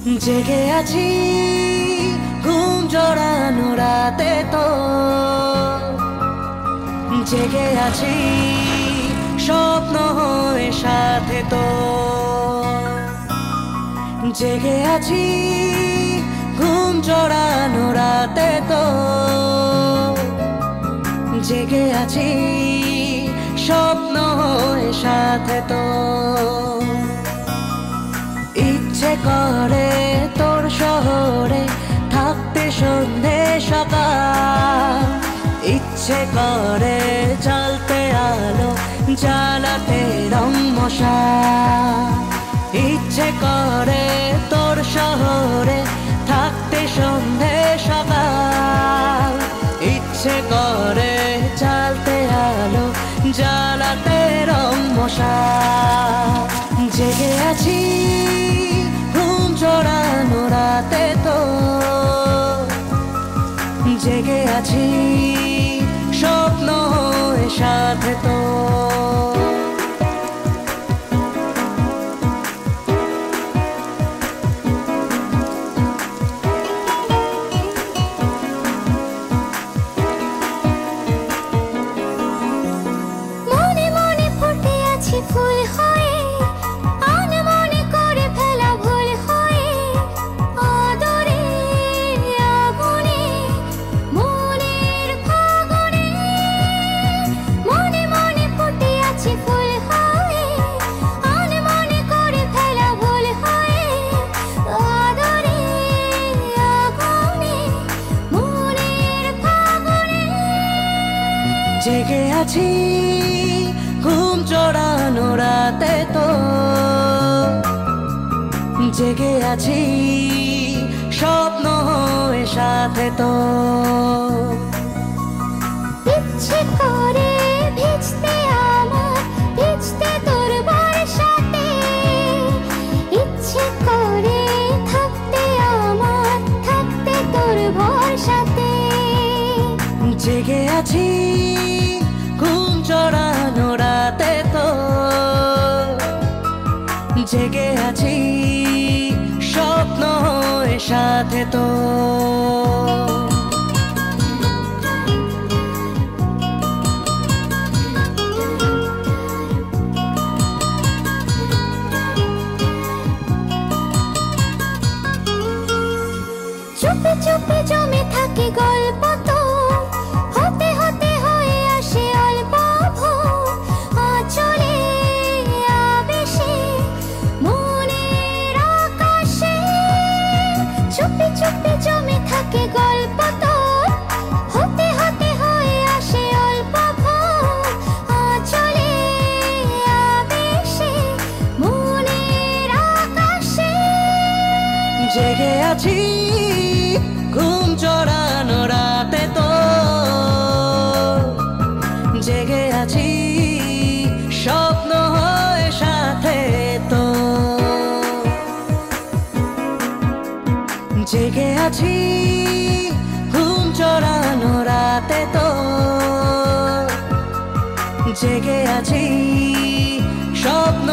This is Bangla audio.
জেগে আছি ঘুম জড়ানো রাতে তো, জেগে আছি স্বপ্ন হয়ে সাথে তো, জেগে আছি ঘুম জড়ানো রাতে তো, জেগে আছি স্বপ্ন হয়ে সাথে তো। ইচ্ছে করে তোর শহরে থাকতে সন্ধে সকাল, ইচ্ছে করে জ্বালতে আলো জ্বালাতে রং মশাল, ইচ্ছে করে তোর শহরে থাকতে সন্ধে সকাল, ইচ্ছে করে জ্বালতে আলো জ্বালাতে রং মশাল। জেগে আছি ঘুম জড়ানো রাতে তো, জেগে আছি স্বপ্ন হয়ে সাথে তো। মনে মনে ফুটে আছি ফুল হয়ে, আনমনে করে ফেলা ভুল হয়ে, আদরে আগুনে মনের ফাগুনে। মনে মনে ফুটে আছি ফুল হয়ে, আনমনে করে ফেলা ভুল হয়ে, আদরে আগুনে মনের ফাগুনে। জেগে আছি ঘুম জড়ানো রাতে তো, জেগে আছি স্বপ্ন হয়ে সাথে তো। ইচ্ছে করে ভিজতে আমার, ভিজতে তোর বর্ষাতে, ইচ্ছে করে থাকতে আমার, থাকতে তোর ভরসাতে। জেগে আছি ঘুম জড়ানো রাতে তো, জেগে আছি স্বপ্ন হয়ে সাথে তো। চুপে চুপে জমে থাকে গল্প তো, হতে হতে হয়ে আসে অল্প ভোর, আঁচলে আবেশে মনের আকাশে। চুপে চুপে জমে থাকে গল্প তো, হতে হতে হয়ে আসে অল্প ভোর, আঁচলে আবেশে মনের আকাশে। জেগে আছি ঘুম জড়ানো রাতে তো, জেগে আছি স্বপ্ন হয়ে সাথে তো, জেগে আছি ঘুম জড়ানো রাতে তো, জেগে আছি স্বপ্ন